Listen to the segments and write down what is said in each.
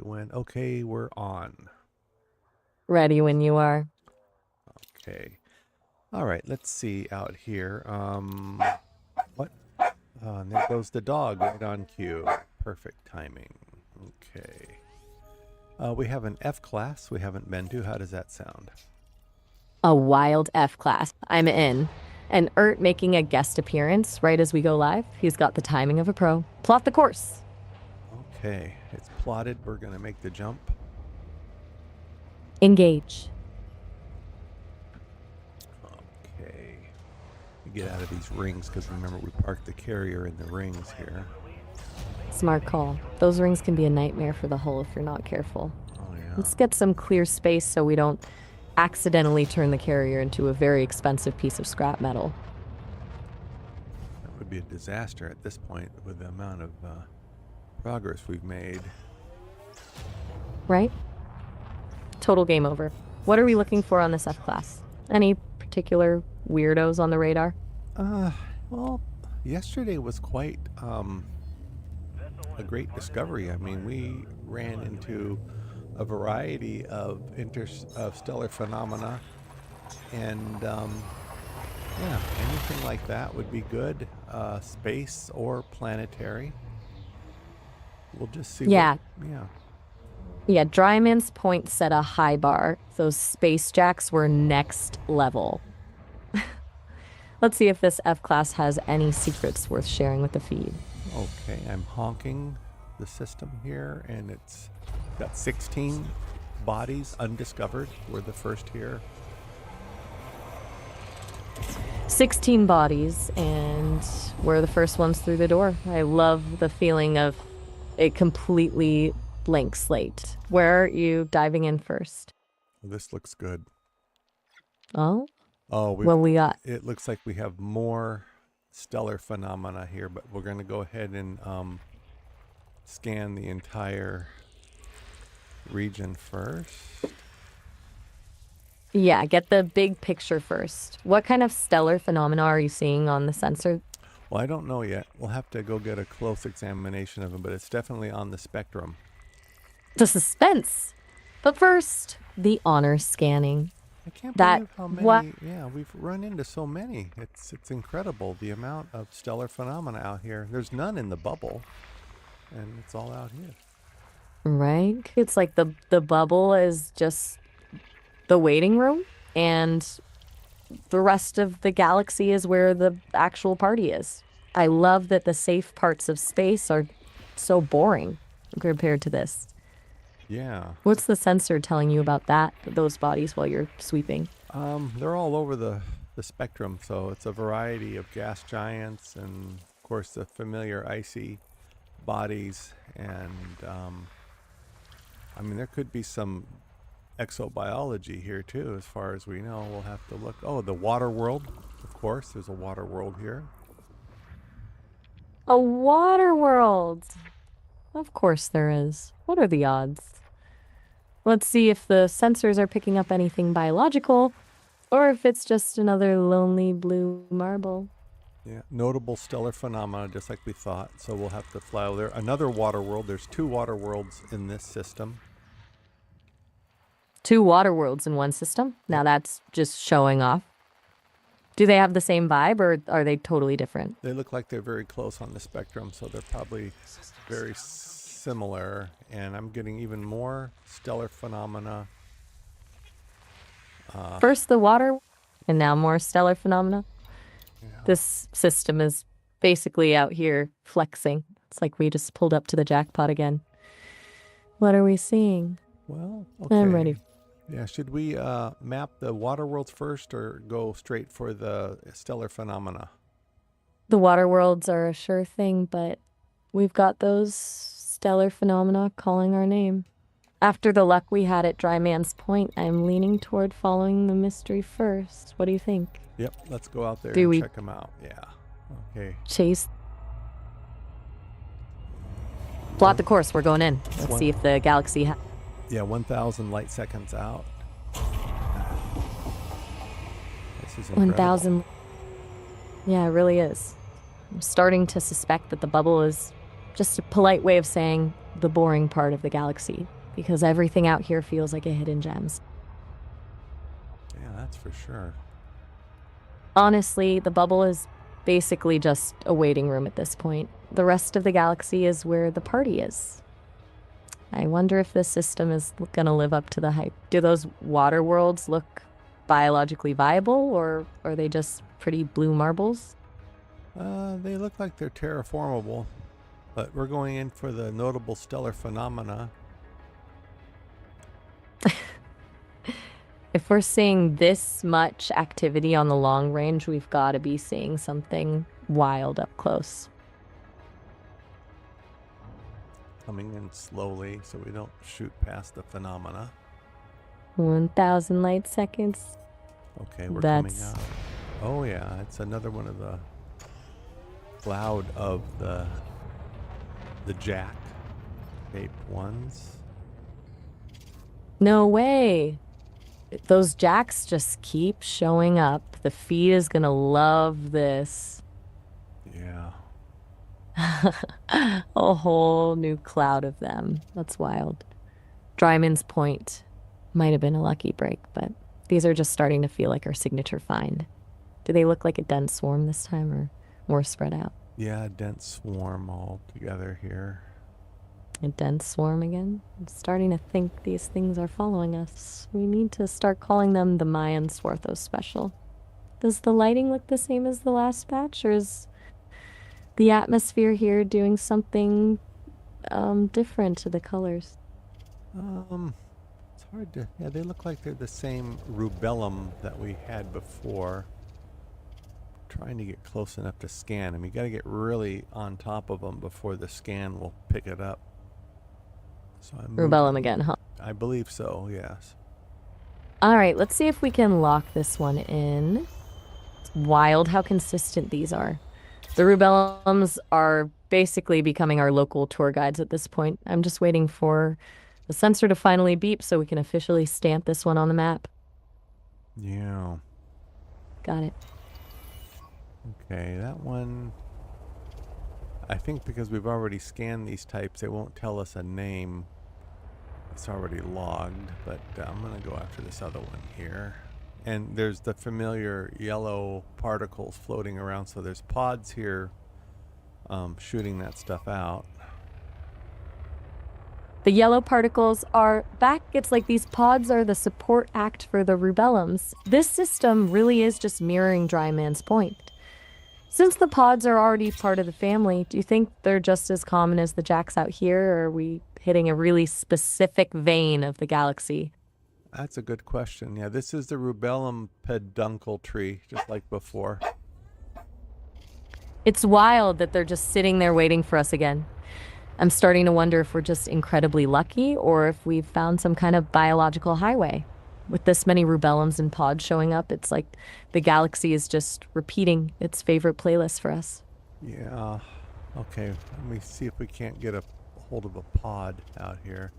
when. Okay, we're on. Ready when you are. Okay. All right, let's see out here. What? And there goes the dog right on cue. Perfect timing. Okay. We have an F class we haven't been to. How does that sound? A wild F class. I'm in. And Ert making a guest appearance right as we go live. He's got the timing of a pro. Plot the course. Okay, it's plotted. We're going to make the jump. Engage. Okay. Get out of these rings because remember we parked the carrier in the rings here. Smart call. Those rings can be a nightmare for the hull if you're not careful. Oh, yeah. Let's get some clear space so we don't accidentally turn the carrier into a very expensive piece of scrap metal. That would be a disaster at this point with the amount of progress we've made. Right? Total game over. What are we looking for on this F class? Any particular weirdos on the radar? Well, yesterday was quite a great discovery. I mean, we ran into a variety of stellar phenomena, and yeah, anything like that would be good, space or planetary. We'll just see. Yeah. Yeah. Yeah, Dryman's point set a high bar. Those space jacks were next level. Let's see if this F class has any secrets worth sharing with the feed. Okay, I'm honking the system here, and it's got 16 bodies undiscovered. We're the first here. 16 bodies, and we're the first ones through the door. I love the feeling of a completely blank slate. Where are you diving in first? Well, this looks good. Oh? Oh, What we got? It looks like we have more stellar phenomena here, but we're going to go ahead and scan the entire region first. Yeah, get the big picture first. What kind of stellar phenomena are you seeing on the sensor? Well, I don't know yet. We'll have to go get a close examination of them, but it's definitely on the spectrum. The suspense. But first, the honor scanning. I can't That believe how what? many. Yeah, we've run into so many. It's incredible the amount of stellar phenomena out here. There's none in the bubble, and it's all out here. Right? It's like the bubble is just the waiting room, and the rest of the galaxy is where the actual party is. I love that the safe parts of space are so boring compared to this. Yeah. What's the sensor telling you about those bodies while you're sweeping? They're all over the spectrum, so it's a variety of gas giants and, of course, the familiar icy bodies. And, I mean, there could be some exobiology here, too, as far as we know. We'll have to look. Oh, the water world, of course. There's a water world here. A water world. Of course there is. What are the odds? Let's see if the sensors are picking up anything biological, or if it's just another lonely blue marble. Yeah, notable stellar phenomena, just like we thought. So we'll have to fly over there. Another water world. There's 2 water worlds in this system. 2 water worlds in one system? Now that's just showing off. Do they have the same vibe, or are they totally different? They look like they're very close on the spectrum, so they're probably very similar. And I'm getting even more stellar phenomena. First the water, and now more stellar phenomena. Yeah. This system is basically out here flexing. It's like we just pulled up to the jackpot again. What are we seeing? Well, okay. I'm ready. Yeah, should we map the water worlds first or go straight for the stellar phenomena? The water worlds are a sure thing, but we've got those stellar phenomena calling our name. After the luck we had at Dryman's Point, I'm leaning toward following the mystery first. What do you think? Yep, let's go out there Do and we check them out. Yeah. Okay. chase? Plot the course. We're going in. Let's see if the galaxy. Yeah, 1,000 light seconds out. This is incredible. 1,000. Yeah, it really is. I'm starting to suspect that the bubble is just a polite way of saying the boring part of the galaxy because everything out here feels like a hidden gems. Yeah, that's for sure. Honestly, the bubble is basically just a waiting room at this point. The rest of the galaxy is where the party is. I wonder if this system is going to live up to the hype. Do those water worlds look biologically viable, or are they just pretty blue marbles? They look like they're terraformable, but we're going in for the notable stellar phenomena. If we're seeing this much activity on the long range, we've got to be seeing something wild up close. Coming in slowly so we don't shoot past the phenomena. 1,000 light seconds. Okay, we're coming That's out. Oh yeah, it's another one of the cloud of the jack shaped ones. no way. Those jacks just keep showing up. The feed is gonna love this. Yeah. A whole new cloud of them. That's wild. Dryman's Point might have been a lucky break, but these are just starting to feel like our signature find. Do they look like a dense swarm this time or more spread out? Yeah, dense swarm all together here. A dense swarm again? I'm starting to think these things are following us. We need to start calling them the Mayan Swarthos Special. Does the lighting look the same as the last batch, or is the atmosphere here doing something different to the colors? It's hard to. Yeah, they look like they're the same rubellum that we had before. Trying to get close enough to scan them. You got to get really on top of them before the scan will pick it up. So I'm Rubellum moving. again, huh? I believe so. Yes. All right, let's see if we can lock this one in. It's wild how consistent these are. The Rubellums are basically becoming our local tour guides at this point. I'm just waiting for the sensor to finally beep so we can officially stamp this one on the map. Yeah. Got it. Okay, that one. I think because we've already scanned these types, it won't tell us a name. It's already logged, but I'm going to go after this other one here. And there's the familiar yellow particles floating around, so there's pods here shooting that stuff out. The yellow particles are back. It's like these pods are the support act for the Rubellums. This system really is just mirroring Dryman's Point. Since the pods are already part of the family, do you think they're just as common as the jacks out here, or are we hitting a really specific vein of the galaxy? That's a good question. Yeah, this is the rubellum peduncle tree, just like before. It's wild that they're just sitting there waiting for us again. I'm starting to wonder if we're just incredibly lucky or if we've found some kind of biological highway. With this many rubellums and pods showing up, it's like the galaxy is just repeating its favorite playlist for us. Yeah. Okay, let me see if we can't get a hold of a pod out here.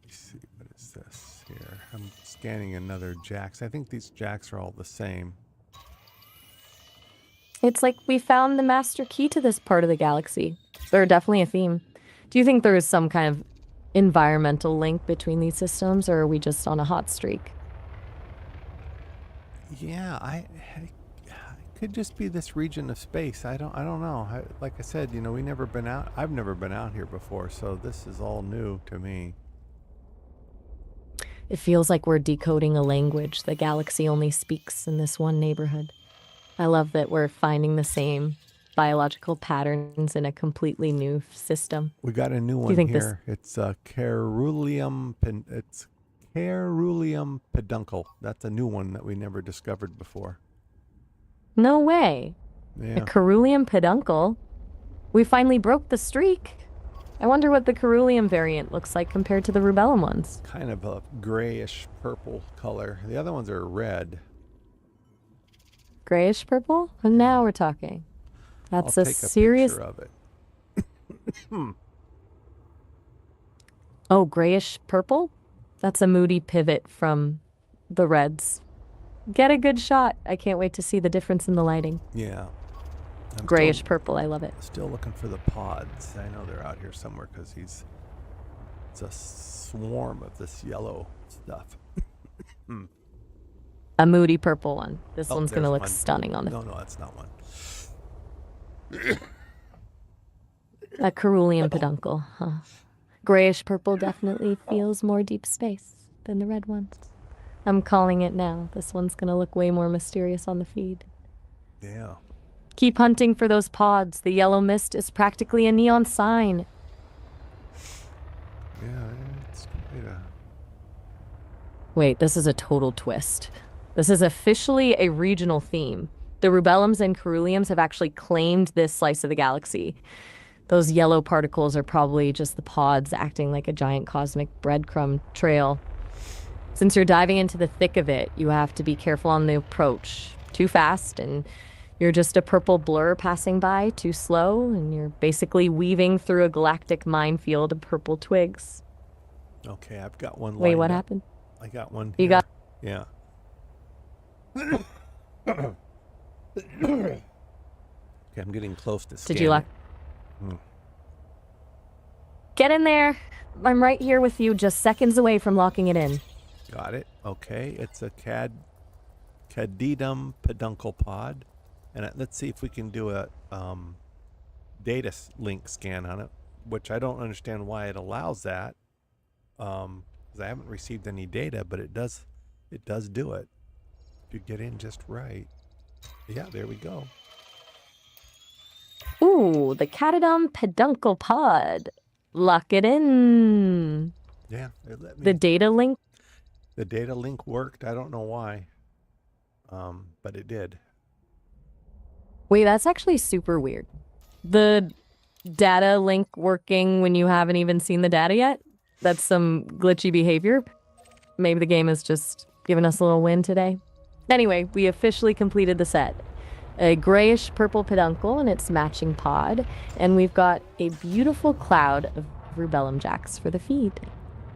Let's see, what is this here? I'm scanning another jacks. I think these jacks are all the same. It's like we found the master key to this part of the galaxy. They're definitely a theme. Do you think there is some kind of environmental link between these systems, or are we just on a hot streak? Yeah, it could just be this region of space. I don't know. Like I said, we never been out. I've never been out here before, so this is all new to me. It feels like we're decoding a language the galaxy only speaks in this one neighborhood. I love that we're finding the same biological patterns in a completely new system. We got a new Do you one think here. It's it's Caeruleum peduncle. That's a new one that we never discovered before. No way. A Yeah. Caeruleum peduncle? We finally broke the streak. I wonder what the Caeruleum variant looks like compared to the Rubellum ones. Kind of a grayish purple color. The other ones are red. Grayish purple? And now we're talking. That's I'll a take a serious. picture of it. Oh, grayish purple? That's a moody pivot from the reds. Get a good shot. I can't wait to see the difference in the lighting. Yeah. I'm Grayish purple. I love it. still looking for the pods. I know they're out here somewhere because it's a swarm of this yellow stuff. A moody purple one. This Oh, one's going there's to look one. stunning on the No, that's not one. A cerulean peduncle. Huh. Grayish purple definitely feels more deep space than the red ones. I'm calling it now. This one's going to look way more mysterious on the feed. Yeah. Keep hunting for those pods. The yellow mist is practically a neon sign. Yeah, it's quite a... Wait, this is a total twist. This is officially a regional theme. The rubellums and ceruleums have actually claimed this slice of the galaxy. Those yellow particles are probably just the pods acting like a giant cosmic breadcrumb trail. Since you're diving into the thick of it, you have to be careful on the approach. Too fast, and you're just a purple blur passing by. Too slow, and you're basically weaving through a galactic minefield of purple twigs. Okay, I've got one lined Wait, what up. happened? I got one You here. got... Yeah. Okay, I'm getting close to scanning. Did you lock? Get in there. I'm right here with you, just seconds away from locking it in. Got it. Okay, it's a cadidum peduncle pod. And let's see if we can do a data link scan on it, which I don't understand why it allows that. Because I haven't received any data, but it does do it. If you get in just right. Yeah, there we go. Ooh, the cadidum peduncle pod. Lock it in. Yeah, it let me. The data link? The data link worked. I don't know why, but it did. Wait, that's actually super weird. The data link working when you haven't even seen the data yet? That's some glitchy behavior. Maybe the game has just given us a little win today. Anyway, we officially completed the set. A grayish purple peduncle and its matching pod, and we've got a beautiful cloud of rubellum jacks for the feed.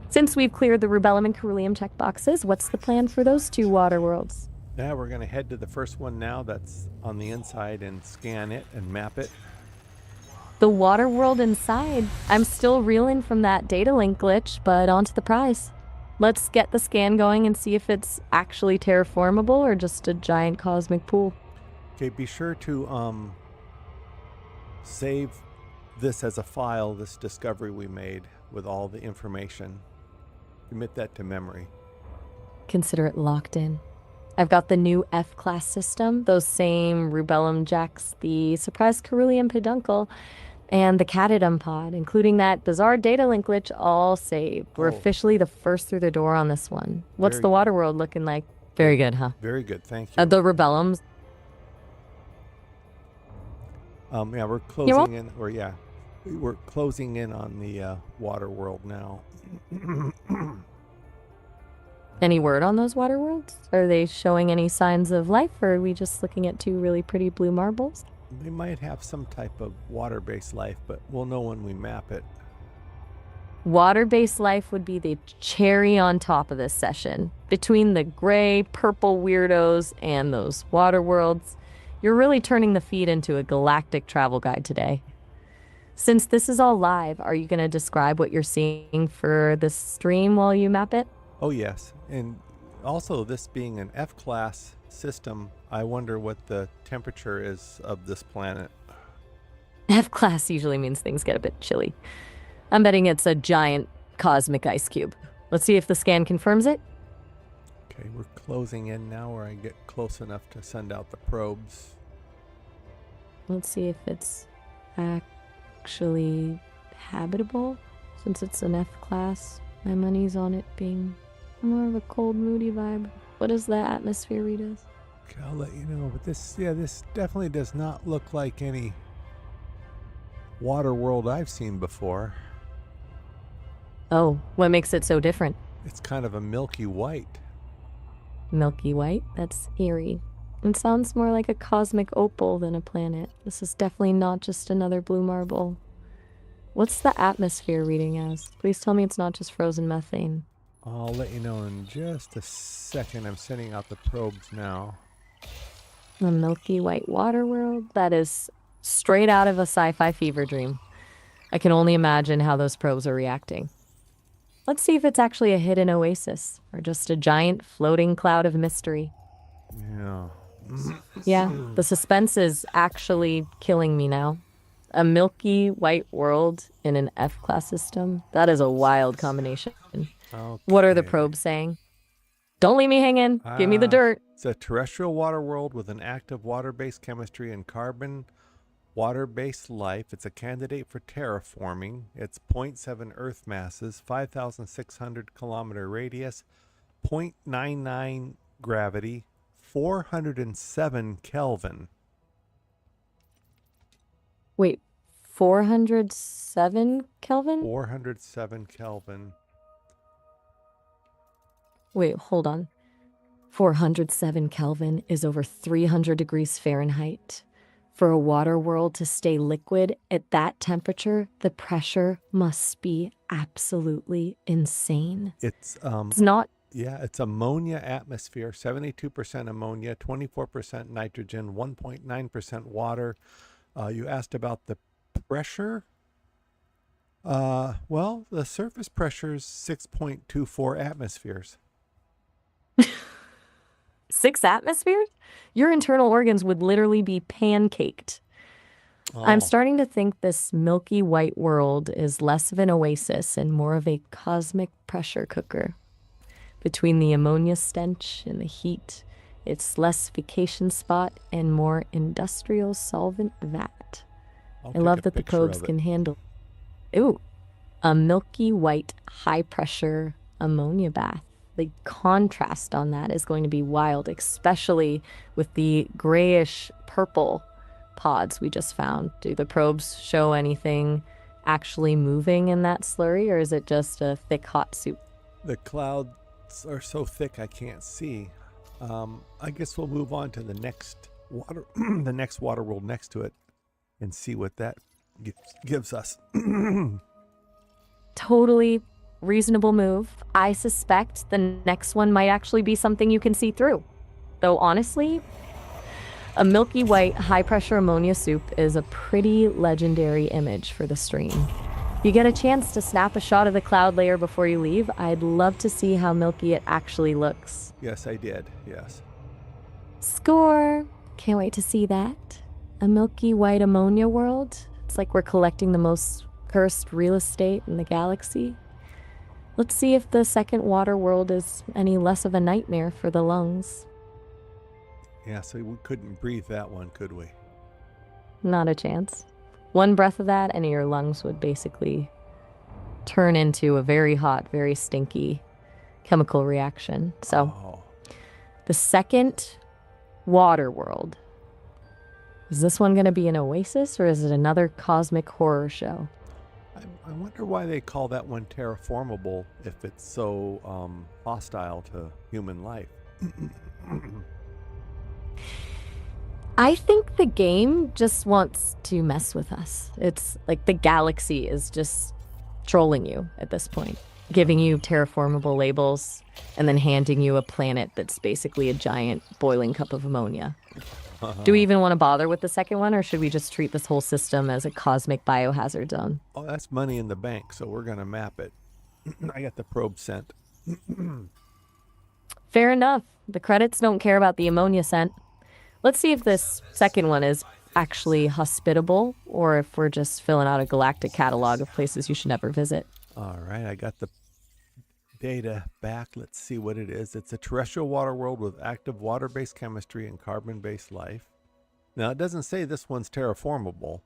Since we've cleared the rubellum and ceruleum checkboxes, what's the plan for those two water worlds? Yeah, we're going to head to the first one now that's on the inside and scan it and map it. The water world inside. I'm still reeling from that data link glitch, but on to the prize. Let's get the scan going and see if it's actually terraformable or just a giant cosmic pool. Okay, be sure to save this as a file, this discovery we made with all the information. Commit that to memory. Consider it locked in. I've got the new F-class system, those same rubellum jacks, the surprise ceruleum peduncle, and the cadidum pod, including that bizarre data link glitch, all saved. We're officially the first through the door on this one. What's the water world looking like? Very good, huh? Very good, thank you. The rubellums. Yeah, we're closing in, we're closing in on the water world now. Any word on those water worlds? Are they showing any signs of life, or are we just looking at two really pretty blue marbles? They might have some type of water-based life, but we'll know when we map it. Water-based life would be the cherry on top of this session. Between the gray, purple weirdos and those water worlds, you're really turning the feed into a galactic travel guide today. Since this is all live, are you going to describe what you're seeing for this stream while you map it? Oh, yes. And also, this being an F-class system, I wonder what the temperature is of this planet. F-class usually means things get a bit chilly. I'm betting it's a giant cosmic ice cube. Let's see if the scan confirms it. Okay, we're closing in now where I get close enough to send out the probes. Let's see if it's actually habitable. Since it's an F-class, my money's on it being more of a cold, moody vibe. What does the atmosphere read as? Okay, I'll let you know. But this definitely does not look like any water world I've seen before. Oh, what makes it so different? It's kind of a milky white. Milky white? That's eerie. It sounds more like a cosmic opal than a planet. This is definitely not just another blue marble. What's the atmosphere reading as? Please tell me it's not just frozen methane. I'll let you know in just a second. I'm sending out the probes now. The Milky White water world? That is Straight out of a sci-fi fever dream. I can only imagine how those probes are reacting. Let's see if it's actually a hidden oasis or just a giant floating cloud of mystery. Yeah. Yeah, the suspense is actually killing me now. A milky white world in an F-class system? That is a wild combination. What are the Okay. probes saying? Don't leave me hanging. Give me the dirt. It's a terrestrial water world with an active water-based chemistry and carbon water-based life. It's a candidate for terraforming. It's zero point 0.7 Earth masses, 5,600 kilometer radius, 0.99 gravity, 407 Kelvin. Wait, 407 Kelvin? 407 Kelvin. Wait, hold on. 407 Kelvin is over 300 degrees Fahrenheit. For a water world to stay liquid at that temperature, the pressure must be absolutely insane. It's It's not. yeah, it's ammonia atmosphere, 72% ammonia, 24% nitrogen, 1.9% water. You asked about the pressure. Well, the surface pressure is 6.24 atmospheres. 6 atmospheres? Your internal organs would literally be pancaked. I'm Oh, starting to think this milky white world is less of an oasis and more of a cosmic pressure cooker. Between the ammonia stench and the heat, it's less vacation spot and more industrial solvent vat. I'll I take a love that the picture probes of it. can handle. Ooh, a milky white, high pressure ammonia bath. The contrast on that is going to be wild, especially with the grayish purple pods we just found. Do the probes show anything actually moving in that slurry, or is it just a thick, hot soup? The clouds are so thick I can't see. I guess we'll move on to the next water, the next water world next to it, and see what that gives us. Totally reasonable move. I suspect the next one might actually be something you can see through. Though honestly, a milky white high pressure ammonia soup is a pretty legendary image for the stream. If you get a chance to snap a shot of the cloud layer before you leave, I'd love to see how milky it actually looks. Yes, I did. Yes. Score! Can't wait to see that. A milky white ammonia world? It's like we're collecting the most cursed real estate in the galaxy. Let's see if the second water world is any less of a nightmare for the lungs. Yeah, so we couldn't breathe that one, could we? Not a chance. One breath of that, and your lungs would basically turn into a very hot, very stinky chemical reaction. So, Oh, the second water world. Is this one going to be an oasis or is it another cosmic horror show? I wonder why they call that one terraformable if it's so hostile to human life. I think the game just wants to mess with us. It's like the galaxy is just trolling you at this point, giving you terraformable labels and then handing you a planet that's basically a giant boiling cup of ammonia. Do we even want to bother with the second one, or should we just treat this whole system as a cosmic biohazard zone? Oh, that's money in the bank, so we're going to map it. I got the probe sent. Fair enough. The credits don't care about the ammonia scent. Let's see if this second one is actually hospitable or if we're just filling out a galactic catalog of places you should never visit. All right, I got the data back. Let's see what it is. It's a terrestrial water world with active water-based chemistry and carbon-based life. Now, it doesn't say this one's terraformable.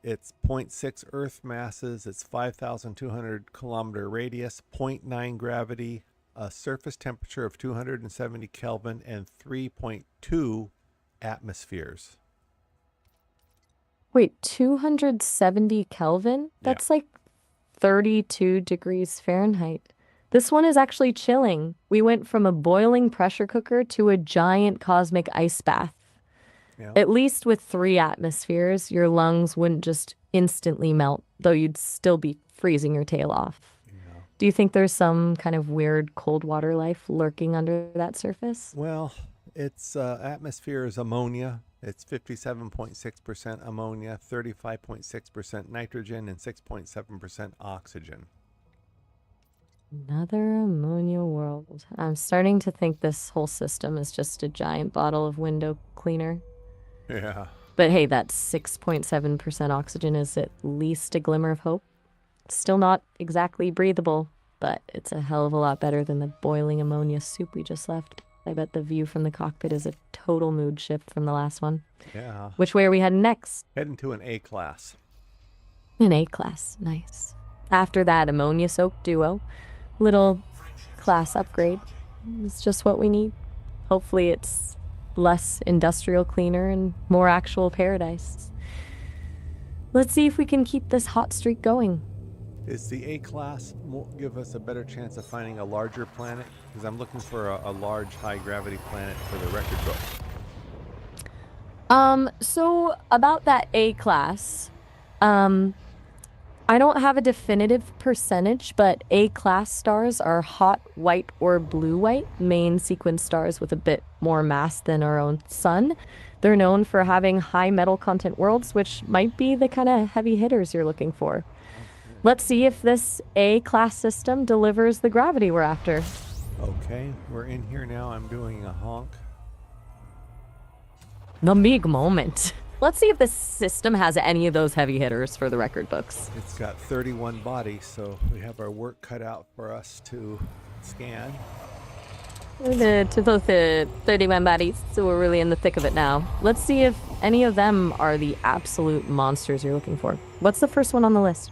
It's 0.6 Earth masses. It's 5,200 kilometer radius, 0.9 gravity, a surface temperature of 270 Kelvin, and 3.2 atmospheres. Wait, 270 Kelvin? Yeah. That's like 32 degrees Fahrenheit. This one is actually chilling. We went from a boiling pressure cooker to a giant cosmic ice bath. Yeah. At least with 3 atmospheres, your lungs wouldn't just instantly melt, though you'd still be freezing your tail off. Yeah. Do you think there's some kind of weird cold water life lurking under that surface? Well, its atmosphere is ammonia, It's 57.6% ammonia, 35.6% nitrogen, and 6.7% oxygen. Another ammonia world. I'm starting to think this whole system is just a giant bottle of window cleaner. Yeah. But hey, that 6.7% oxygen is at least a glimmer of hope. Still not exactly breathable, but it's a hell of a lot better than the boiling ammonia soup we just left. I bet the view from the cockpit is a total mood shift from the last one. Yeah. Which way are we heading next? Heading to an A class. An A class. Nice. After that ammonia soaked duo, little class upgrade. It's just what we need. Hopefully it's less industrial cleaner and more actual paradise. Let's see if we can keep this hot streak going. Is the A class give us a better chance of finding a larger planet? Because I'm looking for a large high gravity planet for the record book. So about that A class, I don't have a definitive percentage, but A class stars are hot white or blue white, main sequence stars with a bit more mass than our own sun. They're known for having high metal content worlds, which might be the kind of heavy hitters you're looking for. Let's see if this A class system delivers the gravity we're after. Okay, we're in here now. I'm doing a honk. The big moment. Let's see if this system has any of those heavy hitters for the record books. It's got 31 bodies, so we have our work cut out for us to scan. To both the 31 bodies, so we're really in the thick of it now. Let's see if any of them are the absolute monsters you're looking for. What's the first one on the list?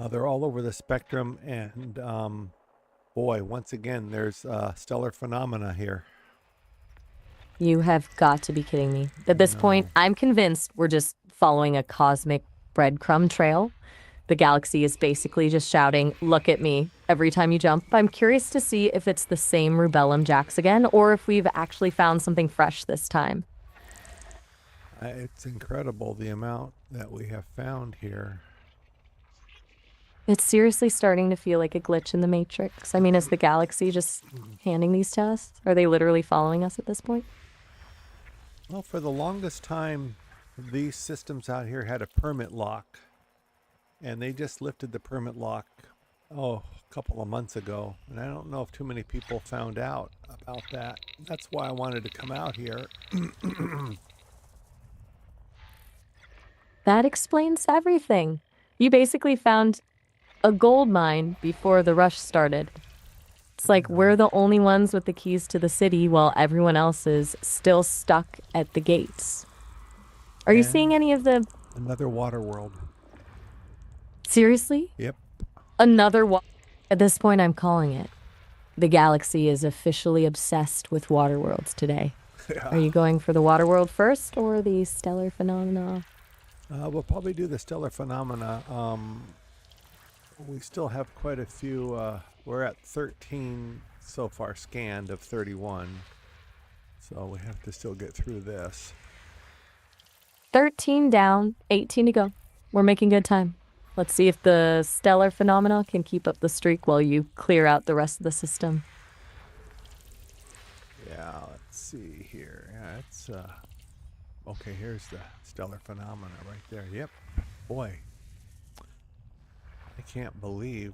They're all over the spectrum, and boy, once again, there's stellar phenomena here. You have got to be kidding me. At this point, I'm convinced we're just following a cosmic breadcrumb trail. The galaxy is basically just shouting, "Look at me," every time you jump. I'm curious to see if it's the same Rubellum jacks again, or if we've actually found something fresh this time. It's incredible the amount that we have found here. It's seriously starting to feel like a glitch in the Matrix. I mean, is the galaxy just handing these to us? Are they literally following us at this point? Well, for the longest time, these systems out here had a permit lock, and they just lifted the permit lock, a couple of months ago. And I don't know if too many people found out about that. That's why I wanted to come out here. That explains everything. You basically found a gold mine before the rush started. It's like we're the only ones with the keys to the city while everyone else is still stuck at the gates. Are you seeing any of the... Another water world. Seriously? Yep. At this point, I'm calling it. The galaxy is officially obsessed with water worlds today. Yeah. Are you going for the water world first or the stellar phenomena? We'll probably do the stellar phenomena. We still have quite a few. We're at 13 so far scanned of 31. So we have to still get through this. 13 down, 18 to go. We're making good time. Let's see if the stellar phenomena can keep up the streak while you clear out the rest of the system. Yeah, let's see here. Yeah, it's okay, here's the stellar phenomena right there. Yep. Boy, I can't believe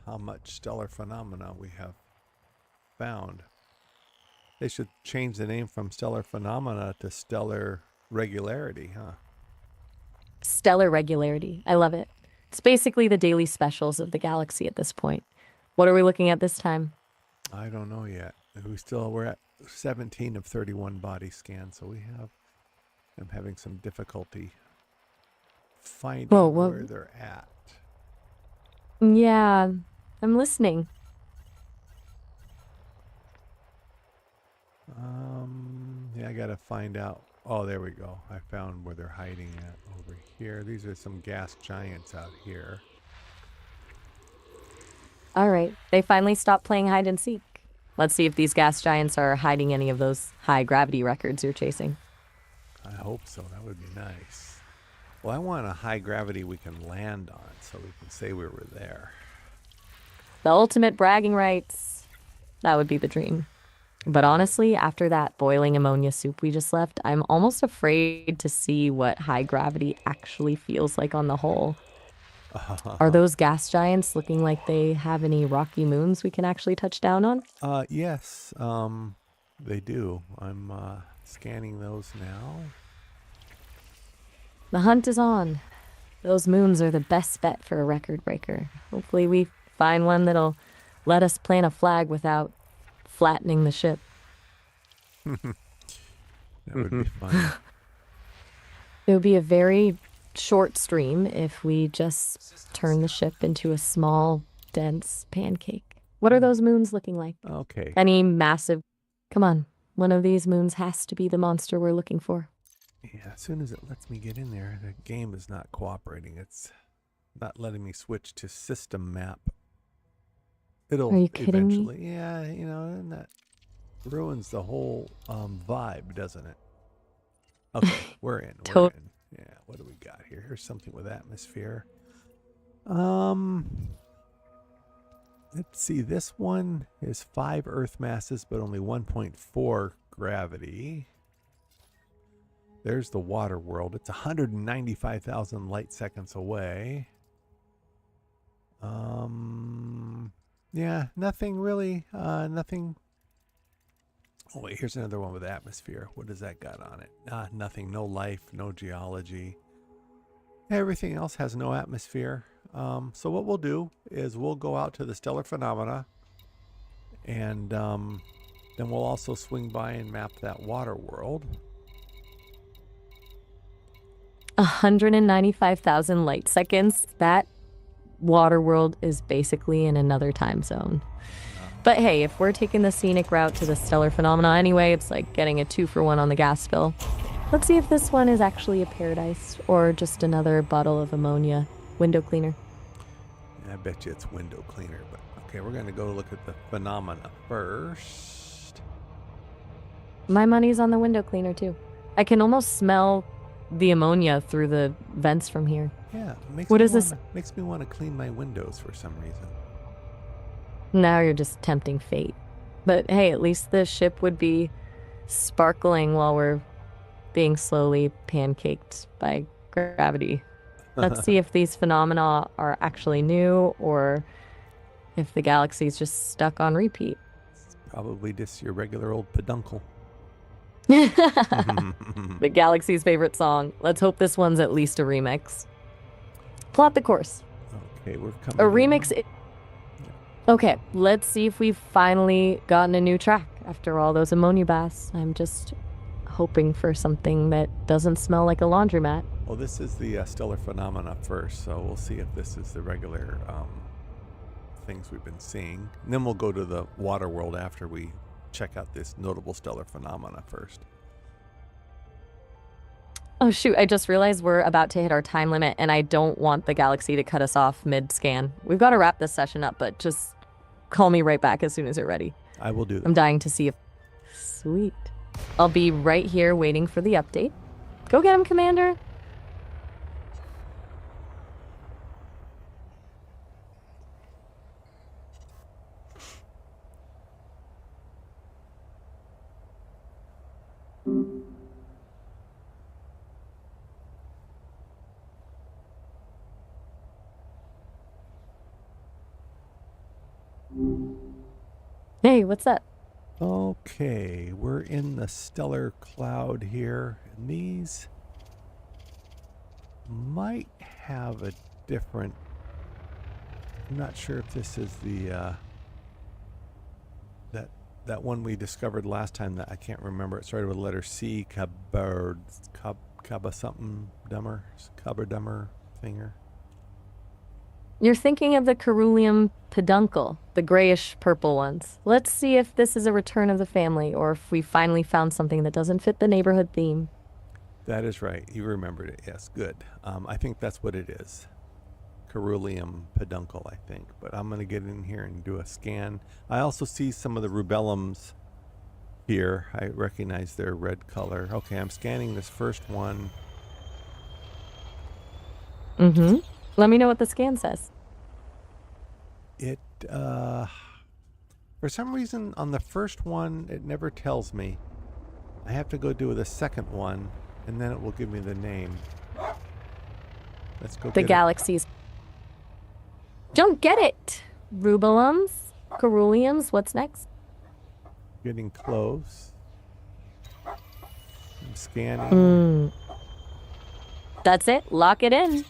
how much stellar phenomena we have found. They should change the name from stellar phenomena to stellar regularity, huh? Stellar regularity. I love it. It's basically the daily specials of the galaxy at this point. What are we looking at this time? I don't know yet. We're at 17 of 31 body scans, so I'm having some difficulty finding where they're at. Yeah, I'm listening. Yeah, I gotta find out. Oh, there we go. I found where they're hiding at over here. These are some gas giants out here. All right, they finally stopped playing hide and seek. Let's see if these gas giants are hiding any of those high gravity records you're chasing. I hope so. That would be nice. Well, I want a high gravity we can land on so we can say we were there. The ultimate bragging rights. That would be the dream. But honestly, after that boiling ammonia soup we just left, I'm almost afraid to see what high gravity actually feels like on the whole. Are those gas giants looking like they have any rocky moons we can actually touch down on? Yes, they do. I'm scanning those now. The hunt is on. Those moons are the best bet for a record breaker. Hopefully, we find one that'll let us plant a flag without flattening the ship. That would be fun. It would be a very short stream if we just turn the ship into a small, dense pancake. What are those moons looking like? Okay. Any massive. Come on, one of these moons has to be the monster we're looking for. Yeah, as soon as it lets me get in there, the game is not cooperating. It's not letting me switch to system map. Are It'll you kidding me? eventually. Yeah, and that ruins the whole vibe, doesn't it? Okay, we're in. We're To- in. Yeah, what do we got here? Here's something with atmosphere. Um, let's see. This one is 5 Earth masses, but only 1.4 gravity. There's the water world. It's 195,000 light seconds away. Yeah, nothing really. Nothing. Oh wait, here's another one with atmosphere. What does that got on it? Nothing. No life. No geology. Everything else has no atmosphere. So what we'll do is we'll go out to the stellar phenomena, and then we'll also swing by and map that water world. 195,000 light seconds. That water world is basically in another time zone. But hey, if we're taking the scenic route to the stellar phenomena anyway, it's like getting a 2-for-1 on the gas bill. Let's see if this one is actually a paradise or just another bottle of ammonia window cleaner. I bet you it's window cleaner, but okay, we're going to go look at the phenomena first. My money's on the window cleaner too. I can almost smell the ammonia through the vents from here. Yeah, What is this? Makes me want to clean my windows for some reason. Now you're just tempting fate. But hey, at least the ship would be sparkling while we're being slowly pancaked by gravity. Let's see if these phenomena are actually new or if the galaxy's just stuck on repeat. It's probably just your regular old peduncle. The galaxy's favorite song. Let's hope this one's at least a remix. Plot the course. Okay, we're coming. A remix. Okay, let's see if we've finally gotten a new track after all those ammonia baths. I'm just hoping for something that doesn't smell like a laundromat. Well, this is the stellar phenomena first, so we'll see if this is the regular things we've been seeing. And then we'll go to the water world after we check out this notable stellar phenomena first. Oh shoot, I just realized we're about to hit our time limit and I don't want the galaxy to cut us off mid-scan. We've got to wrap this session up, but just call me right back as soon as you're ready. I will do that. I'm dying to see if... Sweet. I'll be right here waiting for the update. Go get him, Commander. Hey, what's up? Okay, we're in the stellar cloud here, and these might have a different... I'm not sure if this is the that one we discovered last time that I can't remember. It started with the letter C, Caba something dumber, Caba dumber thinger. You're thinking of the Ceruleum peduncle, the grayish purple ones. Let's see if this is a return of the family or if we finally found something that doesn't fit the neighborhood theme. That is right. You remembered it. Yes, good. I think that's what it is. Ceruleum peduncle, I think. But I'm going to get in here and do a scan. I also see some of the rubellums here. I recognize their red color. Okay, I'm scanning this first one. For some reason, on the first one, it never tells me. I have to go do the second one, and then it will give me the name. Let's go The get it. galaxies. Don't get it. Rubulums, Caruliums, what's next? Getting close. I'm scanning. Mm. That's it. Lock it in.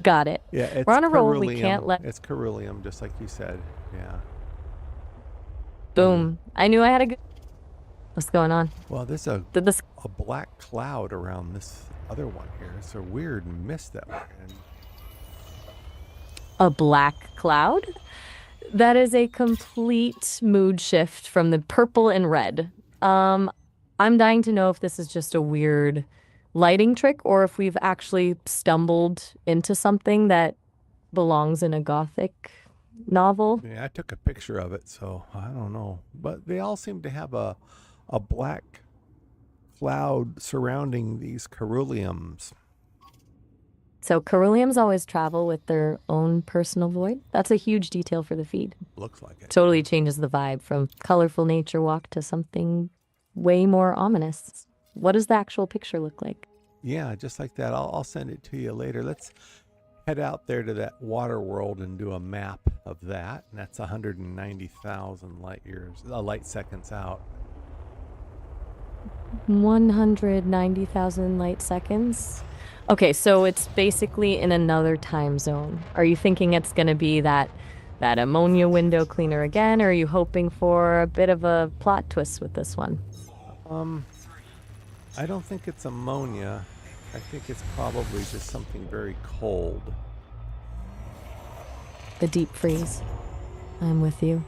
Got it. Yeah, it's We're on a roll. We Carulium. can't let. It's Carulium, just like you said. Yeah. Boom. I knew I had a good. What's going on? Well, there's Did this? a black cloud around this other one here. It's a weird mist that we're in. A black cloud? That is a complete mood shift from the purple and red. I'm dying to know if this is just a weird lighting trick or if we've actually stumbled into something that belongs in a gothic novel. Yeah, I took a picture of it, so I don't know. But they all seem to have a black cloud surrounding these Caruliums. So Caruliums always travel with their own personal void. That's a huge detail for the feed. Looks like it. Totally changes the vibe from colorful nature walk to something way more ominous. What does the actual picture look like? Yeah, just like that. I'll send it to you later. Let's head out there to that water world and do a map of that. And that's 190,000 light seconds out. 190,000 light seconds. Okay, so it's basically in another time zone. Are you thinking it's going to be that ammonia window cleaner again, or are you hoping for a bit of a plot twist with this one? I don't think it's ammonia. I think it's probably just something very cold. The deep freeze. I'm with you.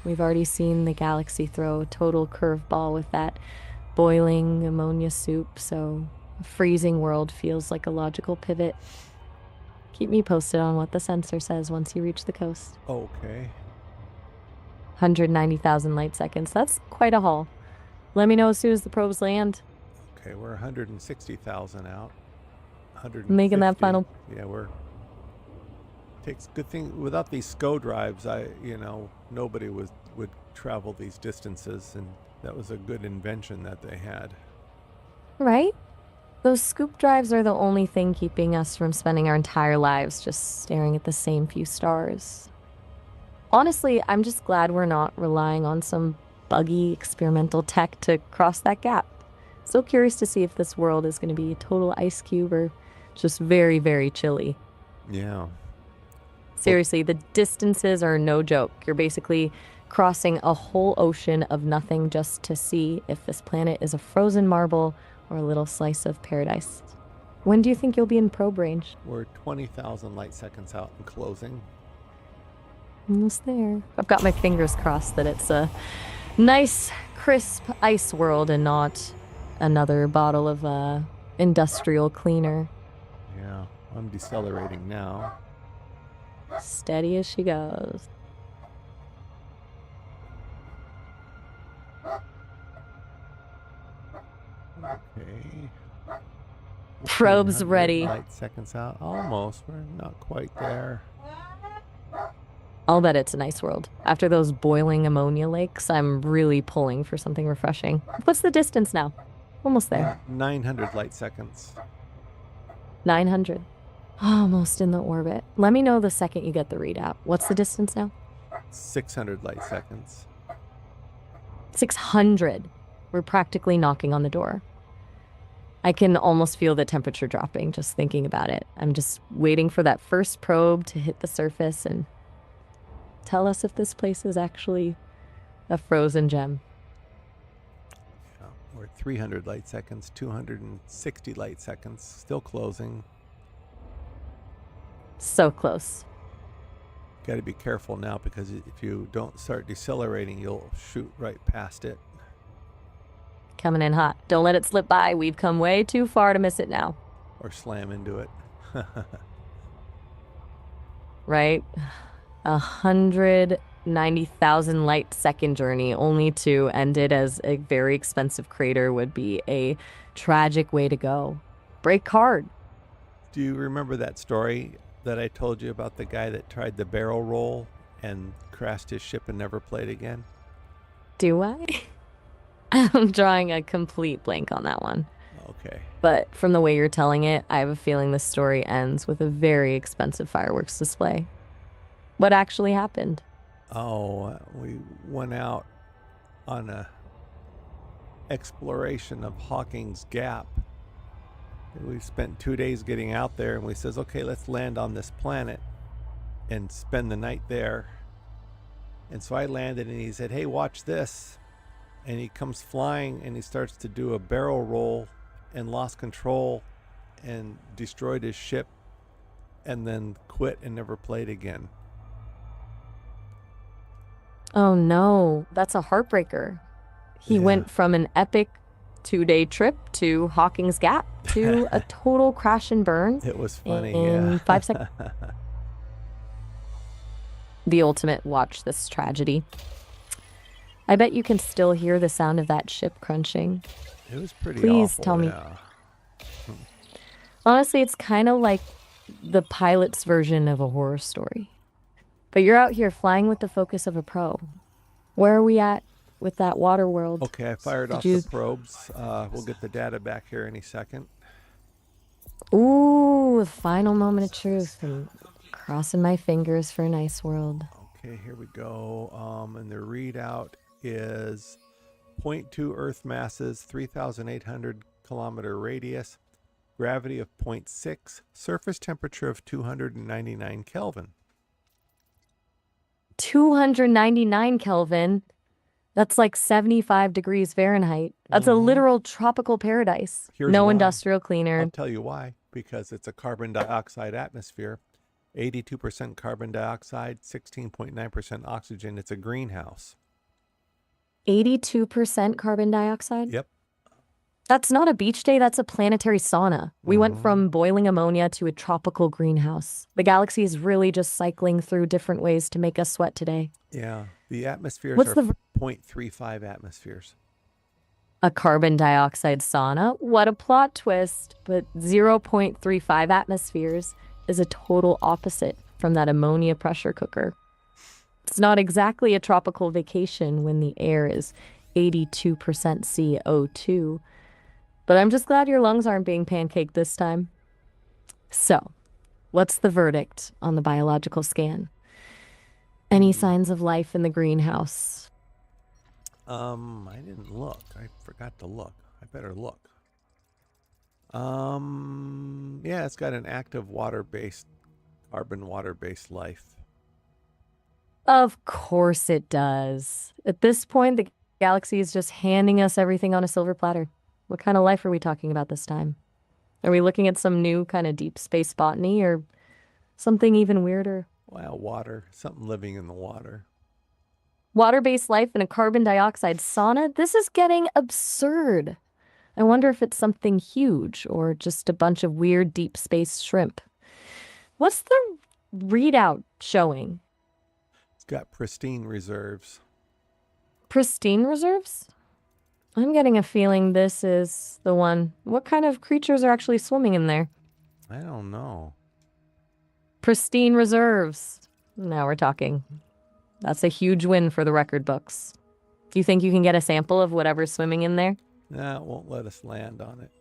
We've already seen the galaxy throw a total curveball with that boiling ammonia soup, so a freezing world feels like a logical pivot. Keep me posted on what the sensor says once you reach the coast. Okay. 190,000 light seconds. That's quite a haul. Let me know as soon as the probes land. Okay, we're 160,000 out. 150. Making that final. Yeah, takes good thing without these SCO drives. Nobody would travel these distances, and that was a good invention that they had. Right? Those scoop drives are the only thing keeping us from spending our entire lives just staring at the same few stars. Honestly, I'm just glad we're not relying on some buggy experimental tech to cross that gap. So curious to see if this world is going to be a total ice cube or just very, very chilly. Yeah. Seriously, the distances are no joke. You're basically crossing a whole ocean of nothing just to see if this planet is a frozen marble or a little slice of paradise. When do you think you'll be in probe range? We're 20,000 light seconds out and closing. Almost there. I've got my fingers crossed that it's a nice, crisp ice world and not another bottle of industrial cleaner. Yeah, I'm decelerating now. Steady as she goes. Okay. Probe's 1,500 ready. Light seconds out. Almost. We're not quite there. I'll bet it's an ice world. After those boiling ammonia lakes, I'm really pulling for something refreshing. What's the distance now? Almost there. 900 light seconds. 900. Almost in the orbit. Let me know the second you get the readout. What's the distance now? 600 light seconds. 600. We're practically knocking on the door. I can almost feel the temperature dropping just thinking about it. I'm just waiting for that first probe to hit the surface and tell us if this place is actually a frozen gem. Yeah, we're 300 light seconds, 260 light seconds, still closing. So close. Got to be careful now because if you don't start decelerating, you'll shoot right past it. Coming in hot. Don't let it slip by. We've come way too far to miss it now. Or slam into it. Right? 190,000 light second journey only to end it as a very expensive crater would be a tragic way to go. Break hard. Do you remember that story that I told you about the guy that tried the barrel roll and crashed his ship and never played again? Do I? I'm drawing a complete blank on that one. Okay. But from the way you're telling it, I have a feeling this story ends with a very expensive fireworks display. What actually happened? Oh, we went out on a exploration of Hawking's Gap. We spent 2 days getting out there, and we says, okay, let's land on this planet and spend the night there. And so I landed, and he said, hey, watch this. And he comes flying, and he starts to do a barrel roll and lost control and destroyed his ship and then quit and never played again. Oh no, that's a heartbreaker. He Yeah. went from an epic 2-day trip to Hawking's Gap to a total crash and burn It was funny, in yeah. 5 seconds. The ultimate watch this tragedy. I bet you can still hear the sound of that ship crunching. It was pretty Please awful, tell me. yeah. Honestly, it's kind of like the pilot's version of a horror story. But you're out here flying with the focus of a pro. Where are we at with that water world? Okay, I fired Did off you... the probes. We'll get the data back here any second. Ooh, the final moment of truth. I'm crossing my fingers for a nice world. Okay, here we go. And the readout is 0.2 Earth masses, 3,800 kilometer radius, gravity of 0.6, surface temperature of 299 Kelvin. 299 Kelvin. That's like 75 degrees Fahrenheit. That's a literal tropical paradise. Here's no why. industrial cleaner. I'll tell you why. Because it's a carbon dioxide atmosphere. 82% carbon dioxide, 16.9% oxygen. It's a greenhouse. 82% carbon dioxide? Yep. That's not a beach day, that's a planetary sauna. We went from boiling ammonia to a tropical greenhouse. The galaxy is really just cycling through different ways to make us sweat today. Yeah. The atmospheres What's are the 0.35 atmospheres. a carbon dioxide sauna? What a plot twist. But 0.35 atmospheres is a total opposite from that ammonia pressure cooker. It's not exactly a tropical vacation when the air is 82% CO2. But I'm just glad your lungs aren't being pancaked this time. So, what's the verdict on the biological scan? Any signs of life in the greenhouse? I didn't look. I forgot to look. I better look. Yeah, it's got an active carbon water-based life. Of course it does. At this point, the galaxy is just handing us everything on a silver platter. What kind of life are we talking about this time? Are we looking at some new kind of deep space botany or something even weirder? Well, water. Something living in the water. Water-based life in a carbon dioxide sauna? This is getting absurd. I wonder if it's something huge or just a bunch of weird deep space shrimp. What's the readout showing? It's got pristine reserves. Pristine reserves? I'm getting a feeling this is the one. What kind of creatures are actually swimming in there? I don't know. Pristine reserves. Now we're talking. That's a huge win for the record books. Do you think you can get a sample of whatever's swimming in there? Nah, it won't let us land on it.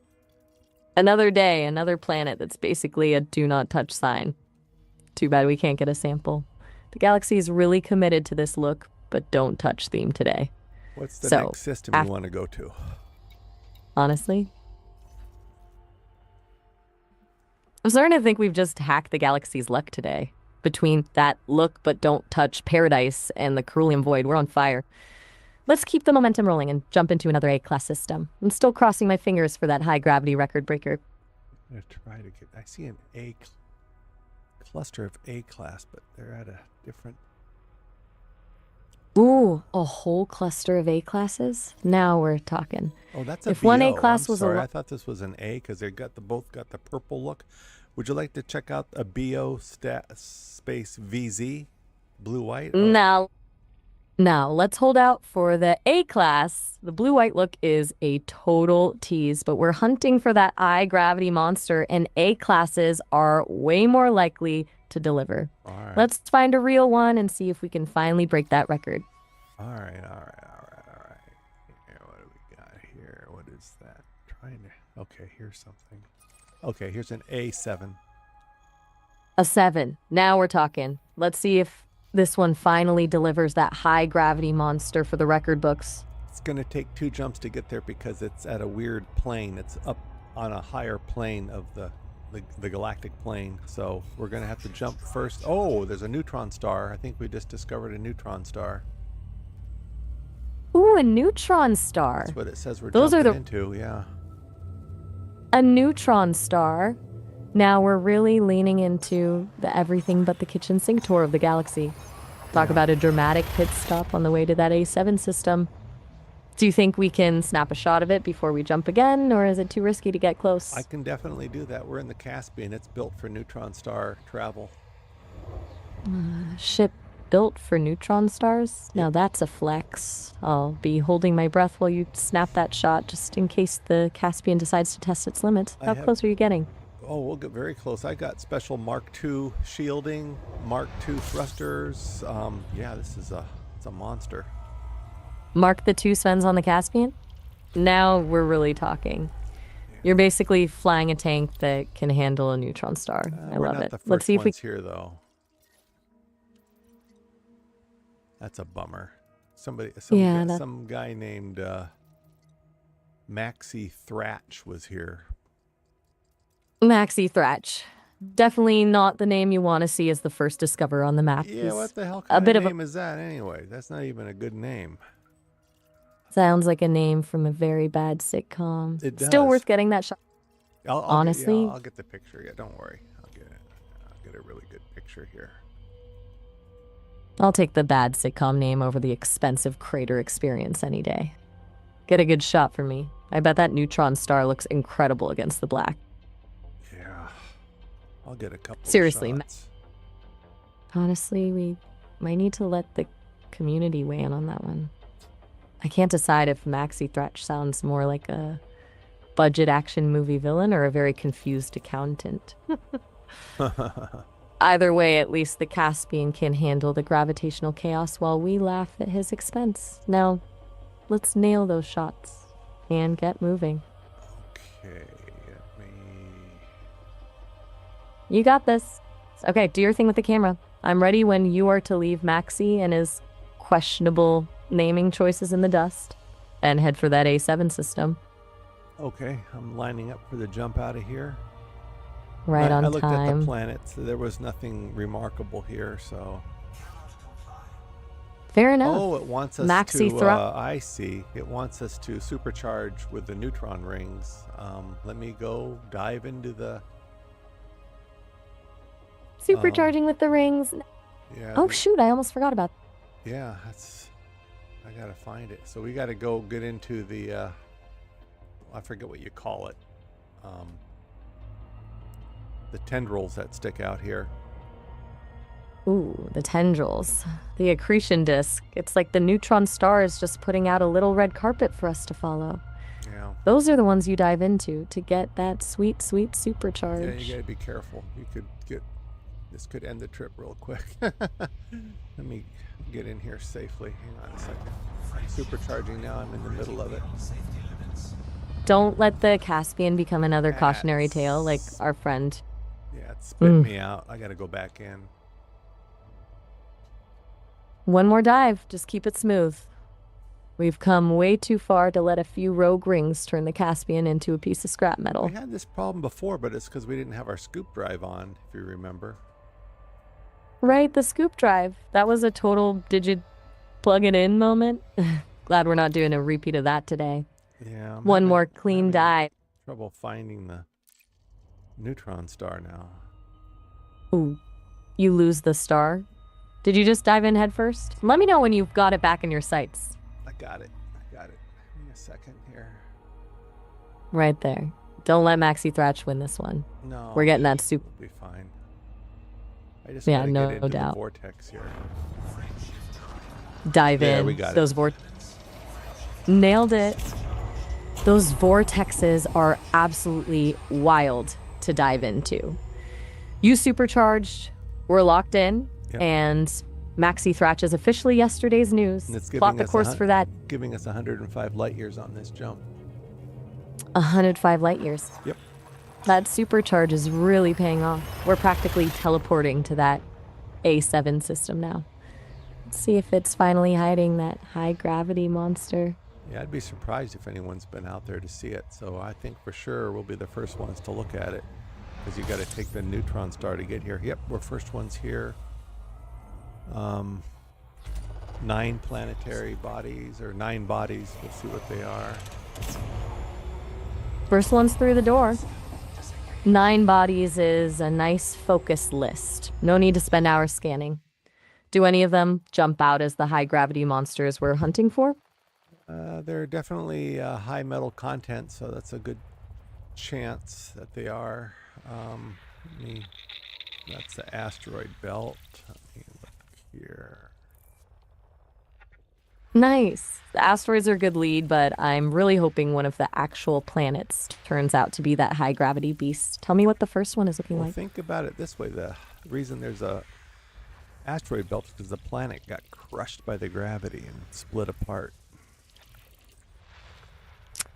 Another day, another planet that's basically a do not touch sign. Too bad we can't get a sample. The galaxy is really committed to this look, but don't touch theme today. What's the next system you want to go to? Honestly, I'm starting to think we've just hacked the galaxy's luck today. Between that look but don't touch paradise and the Cerulean Void, we're on fire. Let's keep the momentum rolling and jump into another A-class system. I'm still crossing my fingers for that high-gravity record breaker. I'm going to try to get... I see an cluster of A-class, but they're at a different... Ooh, a whole cluster of A-classes? Now we're talking. Oh, that's a if BO. one A-class I'm was sorry, I thought this was an A because they both got the purple look. Would you like to check out a BO space VZ? Blue-white? Now, let's hold out for the A-class. The blue-white look is a total tease, but we're hunting for that eye gravity monster, and A-classes are way more likely to deliver. All right. Let's find a real one and see if we can finally break that record. All right. Yeah, what do we got here? What is that? Okay, here's something. Okay, here's an A7. A 7. Now we're talking. Let's see if this one finally delivers that high gravity monster for the record books. It's going to take 2 jumps to get there because it's at a weird plane. It's up on a higher plane of the galactic plane. So we're going to have to jump first. Oh, there's a neutron star. I think we just discovered a neutron star. Ooh, a neutron star. That's what it says we're Those jumping are into, yeah. A neutron star. Now we're really leaning into the everything but the kitchen sink tour of the galaxy. Talk about a dramatic pit stop on the way to that A7 system. Do you think we can snap a shot of it before we jump again, or is it too risky to get close? I can definitely do that. We're in the Caspian. It's built for neutron star travel. Ship built for neutron stars? Now that's a flex. I'll be holding my breath while you snap that shot just in case the Caspian decides to test its limits. How close are you getting? Oh, we'll get very close. I got special Mark II shielding, Mark II thrusters. Yeah, it's a monster. Mark the 2 Svens on the Caspian? Now we're really talking. You're basically flying a tank that can handle a neutron star. I love it. Let's see if we here though. That's a bummer. Some guy named Maxi Thratch was here. Maxi Thratch. Definitely not the name you want to see as the first discoverer on the map. Yeah, what the hell kind of name is that anyway? That's not even a good name. Sounds like a name from a very bad sitcom. It does. Still worth getting that shot. Honestly. I'll get the picture. Yeah, don't worry. I'll get a really good picture here. I'll take the bad sitcom name over the expensive crater experience any day. Get a good shot for me. I bet that neutron star looks incredible against the black. Yeah. I'll get a couple Seriously. shots. Honestly, we might need to let the community weigh in on that one. I can't decide if Maxi Thratch sounds more like a budget action movie villain or a very confused accountant. Either way, at least the Caspian can handle the gravitational chaos while we laugh at his expense. Now, let's nail those shots and get moving. Okay, You got this. Okay, do your thing with the camera. I'm ready when you are to leave Maxi and his questionable naming choices in the dust and head for that A7 system. Okay, I'm lining up for the jump out of here. Right on time. I looked at the planets. There was nothing remarkable here, so. Fair enough. Oh, it wants us I see. It wants us to supercharge with the neutron rings. Let me go dive into the. Supercharging with the rings. Yeah. Oh shoot! I almost forgot about. Yeah, I gotta find it. So we gotta go get into the. I forget what you call it. The tendrils that stick out here. Ooh, the tendrils. The accretion disk. It's like the neutron star is just putting out a little red carpet for us to follow. Yeah. Those are the ones you dive into to get that sweet, sweet supercharge. Yeah, you gotta be careful. This could end the trip real quick. Let me get in here safely. Hang on a second. I'm supercharging now. I'm in the middle of it. Don't let the Caspian become another cautionary tale like our friend. Yeah, it spit me out. I gotta go back in. One more dive. Just keep it smooth. We've come way too far to let a few rogue rings turn the Caspian into a piece of scrap metal. We had this problem before, but it's because we didn't have our scoop drive on, if you remember. Right, the scoop drive. That was a total did you plug it in moment. Glad we're not doing a repeat of that today. Yeah. One more clean dive. Trouble finding the neutron star now. Ooh, you lose the star? Did you just dive in head first? Let me know when you've got it back in your sights. I got it. Give me a second here. Right there. Don't let Maxi Thratch win this one. No. We're getting that soup. We'll be fine. I just yeah, gotta no get into doubt. the vortex here. Dive in. We got those Nailed it. Those vortexes are absolutely wild to dive into. You supercharged, We're locked in, Yep. and Maxi Thratch is officially yesterday's news. And it's Plot the course for that. giving us 105 light years on this jump. 105 light years. Yep. That supercharge is really paying off. We're practically teleporting to that A7 system now. Let's see if it's finally hiding that high gravity monster. Yeah, I'd be surprised if anyone's been out there to see it. So I think for sure we'll be the first ones to look at it. Because you got to take the neutron star to get here. Yep, we're first ones here. 9 planetary bodies, or 9 bodies. We'll see what they are. First one's through the door. 9 bodies is a nice focus list. No need to spend hours scanning. Do any of them jump out as the high gravity monsters we're hunting for? They're definitely high metal content, so that's a good chance that they are. That's the asteroid belt. Let me look here. Nice. The asteroids are a good lead, but I'm really hoping one of the actual planets turns out to be that high gravity beast. Tell me what the first one is looking Well, like. think about it this way. The reason there's a asteroid belt is because the planet got crushed by the gravity and split apart.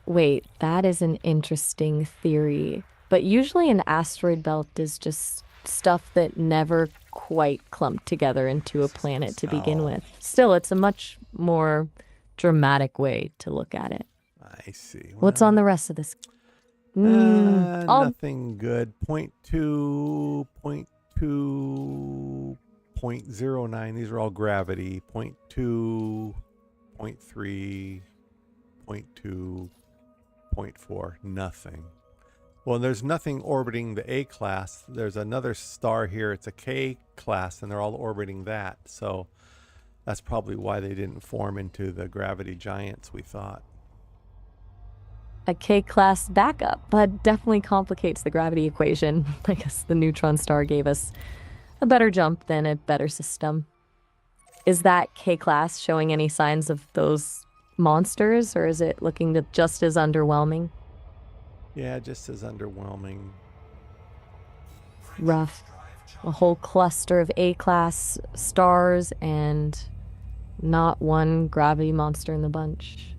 Wait, that is an interesting theory. But usually an asteroid belt is just stuff that never quite clumped together into a planet to begin with. Still, it's a much more dramatic way to look at it. I see. What's on the rest of this? Nothing good. 0.2, 0.2, 0.09. These are all gravity. 0.2, 0.3, 0.2, 0.4. Nothing. Well, there's nothing orbiting the A class. There's another star here. It's a K class, and they're all orbiting that. So that's probably why they didn't form into the gravity giants we thought. A K-class backup, but definitely complicates the gravity equation. I guess the neutron star gave us a better jump than a better system. Is that K-class showing any signs of those monsters, or is it looking just as underwhelming? Yeah, just as underwhelming. Rough. A whole cluster of A-class stars and not one gravity monster in the bunch.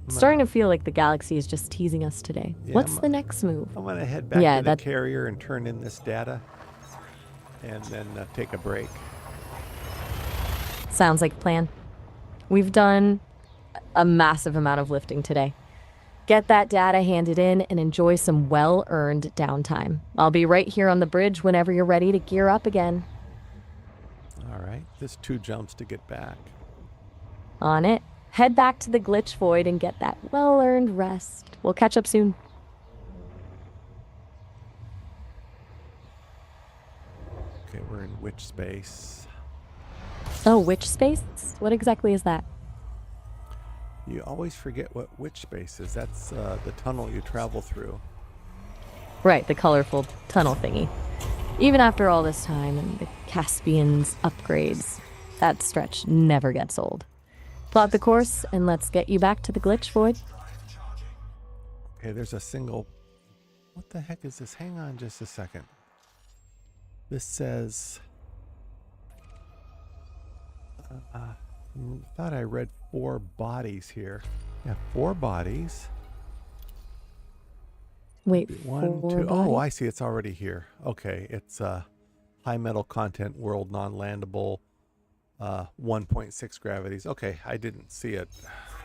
It's starting to feel like the galaxy is just teasing us today. Yeah, What's the next move? I'm going to head back to the carrier and turn in this data and then take a break. Sounds like a plan. We've done a massive amount of lifting today. Get that data handed in and enjoy some well-earned downtime. I'll be right here on the bridge whenever you're ready to gear up again. All right, there's 2 jumps to get back. On it. Head back to the glitch void and get that well-earned rest. We'll catch up soon. Okay, we're in which space? Oh, which space? What exactly is that? You always forget what which space is. That's the tunnel you travel through. Right, the colorful tunnel thingy. Even after all this time and the Caspian's upgrades, that stretch never gets old. Plot the course and let's get you back to the glitch void. Okay, there's a single... What the heck is this? Hang on just a second. This says... thought I read 4 bodies here. Yeah, 4 bodies. Wait, 1, 4 2. bodies? Oh, I see. It's already here. Okay, it's high metal content world non-landable 1.6 gravities. Okay, I didn't see it.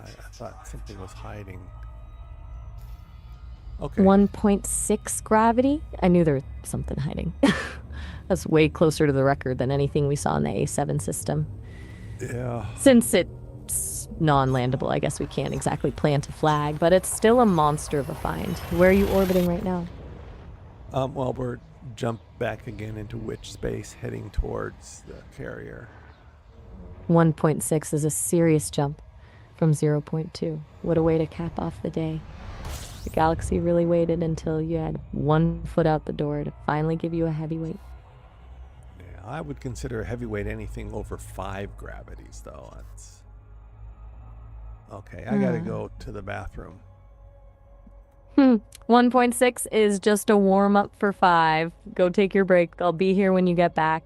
I thought something was hiding. Okay. 1.6 gravity? I knew there was something hiding. That's way closer to the record than anything we saw in the A7 system. Yeah. Since it's non-landable, I guess we can't exactly plant a flag, but it's still a monster of a find. Where are you orbiting right now? Well, we're jumped back again into which space, heading towards the carrier. 1.6 is a serious jump from 0.2. What a way to cap off the day. The galaxy really waited until you had 1 foot out the door to finally give you a heavyweight. Yeah, I would consider a heavyweight anything over 5 gravities, though. That's... Okay, I gotta go to the bathroom. 1.6 is just a warm-up for 5. Go take your break. I'll be here when you get back.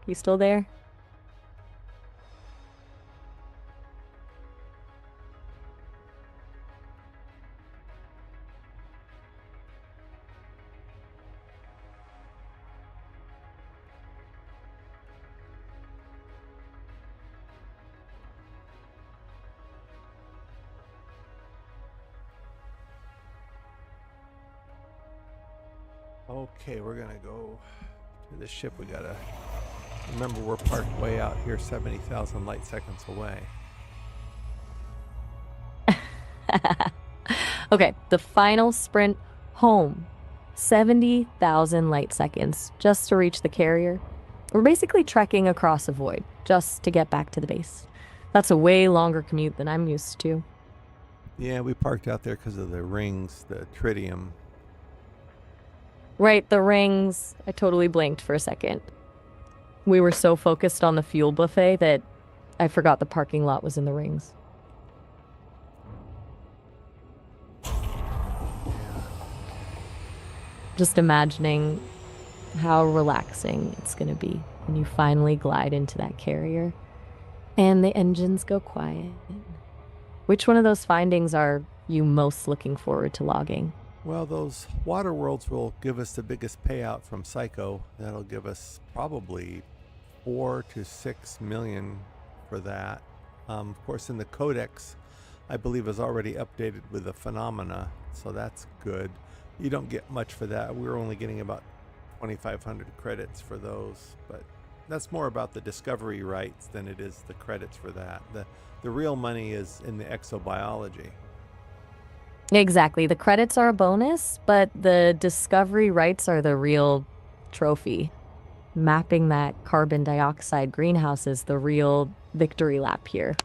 You still there? Okay, we're gonna go to the ship. We gotta remember we're parked way out here, 70,000 light seconds away. Okay, the final sprint home. 70,000 light seconds just to reach the carrier. We're basically trekking across a void just to get back to the base. That's a way longer commute than I'm used to. Yeah, we parked out there because of the rings, the tritium. Right, the rings. I totally blinked for a second. We were so focused on the fuel buffet that I forgot the parking lot was in the rings. Just imagining how relaxing it's going to be when you finally glide into that carrier and the engines go quiet. Which one of those findings are you most looking forward to logging? Well, those water worlds will give us the biggest payout from Psycho. That'll give us probably 4 to 6 million for that. Of course, in the Codex, I believe is already updated with the phenomena, so that's good. You don't get much for that. We're only getting about 2,500 credits for those, but that's more about the discovery rights than it is the credits for that. The real money is in the exobiology. Exactly. The credits are a bonus, but the discovery rights are the real trophy. Mapping that carbon dioxide greenhouse is the real victory lap here.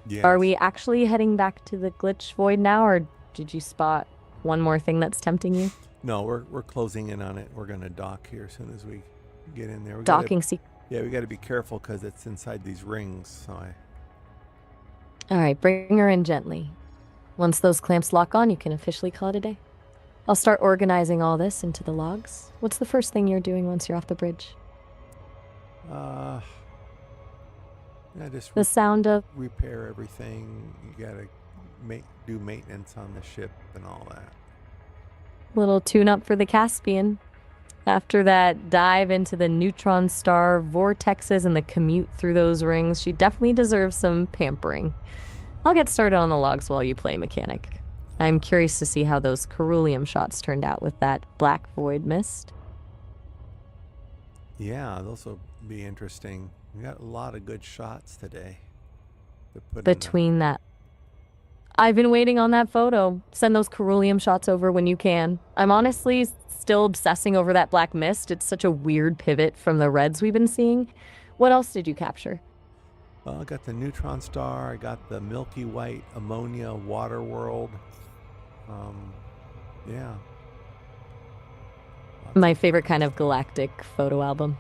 Yes. Are we actually heading back to the glitch void now, or did you spot one more thing that's tempting you? No, we're closing in on it. We're gonna dock here as soon as we get in there. Docking seat. Yeah, we got to be careful because it's inside these rings. So All right, bring her in gently. Once those clamps lock on, you can officially call it a day. I'll start organizing all this into the logs. What's the first thing you're doing once you're off the bridge? Yeah, just The sound of repair everything. You gotta do maintenance on the ship and all that. little tune-up for the Caspian. After that dive into the neutron star vortexes and the commute through those rings, she definitely deserves some pampering. I'll get started on the logs while you play mechanic. I'm curious to see how those ceruleum shots turned out with that black void mist. Yeah, those will be interesting. We got a lot of good shots today. Between that, I've been waiting on that photo. Send those ceruleum shots over when you can. I'm honestly still obsessing over that black mist. It's such a weird pivot from the reds we've been seeing. What else did you capture? Well, I got the neutron star. I got the milky white ammonia water world. Yeah. My favorite kind of galactic photo album.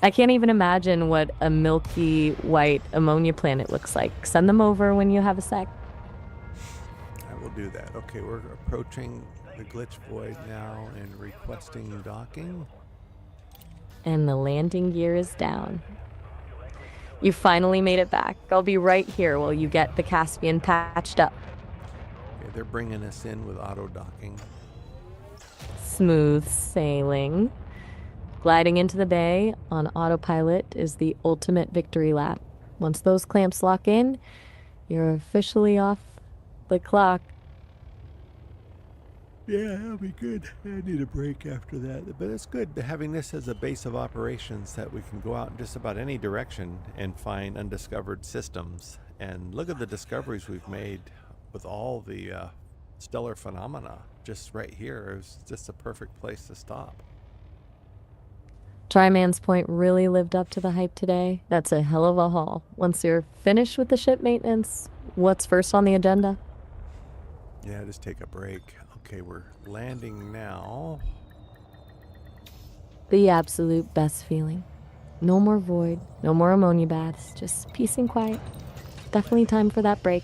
I can't even imagine what a milky white ammonia planet looks like. Send them over when you have a sec. I will do that. Okay, we're approaching the glitch void now and requesting docking. And the landing gear is down. You finally made it back. I'll be right here while you get the Caspian patched up. Okay, they're bringing us in with auto docking. Smooth sailing. Gliding into the bay on autopilot is the ultimate victory lap. Once those clamps lock in, you're officially off the clock. Yeah, that'll be good. I need a break after that. But it's good having this as a base of operations that we can go out in just about any direction and find undiscovered systems. And look at the discoveries we've made with all the stellar phenomena just right here. It's just a perfect place to stop. Dryman's Point really lived up to the hype today. That's a hell of a haul. Once you're finished with the ship maintenance, what's first on the agenda? Yeah, just take a break. Okay, we're landing now. The absolute best feeling. No more void, no more ammonia baths, just peace and quiet. Definitely time for that break.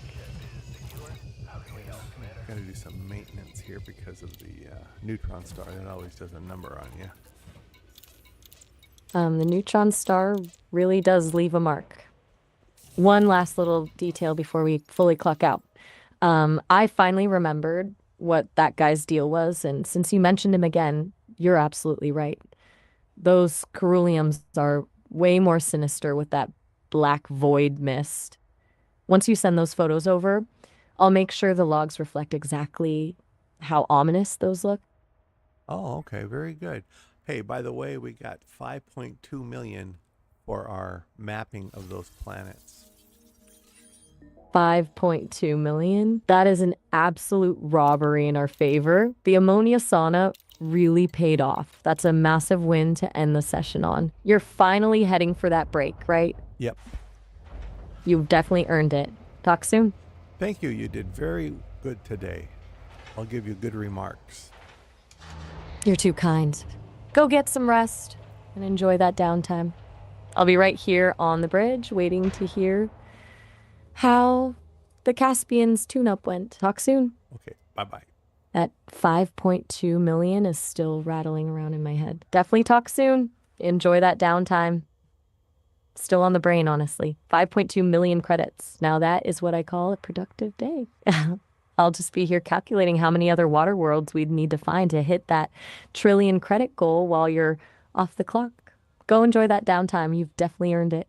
Gotta do some maintenance here because of the neutron star. That always does a number on you. The neutron star really does leave a mark. One last little detail before we fully clock out. I finally remembered what that guy's deal was, and since you mentioned him again, you're absolutely right. Those ceruleums are way more sinister with that black void mist. Once you send those photos over, I'll make sure the logs reflect exactly how ominous those look. Oh, okay, very good. Hey, by the way, we got 5.2 million for our mapping of those planets. 5.2 million. That is an absolute robbery in our favor. The ammonia sauna really paid off. That's a massive win to end the session on. You're finally heading for that break, right? Yep. You've definitely earned it. Talk soon. Thank you. You did very good today. I'll give you good remarks. You're too kind. Go get some rest and enjoy that downtime. I'll be right here on the bridge waiting to hear how the Caspian's tune-up went. Talk soon. Okay, bye-bye. That 5.2 million is still rattling around in my head. Definitely talk soon. Enjoy that downtime. Still on the brain, honestly. 5.2 million credits. Now that is what I call a productive day. I'll just be here calculating how many other water worlds we'd need to find to hit that trillion credit goal while you're off the clock. Go enjoy that downtime. You've definitely earned it.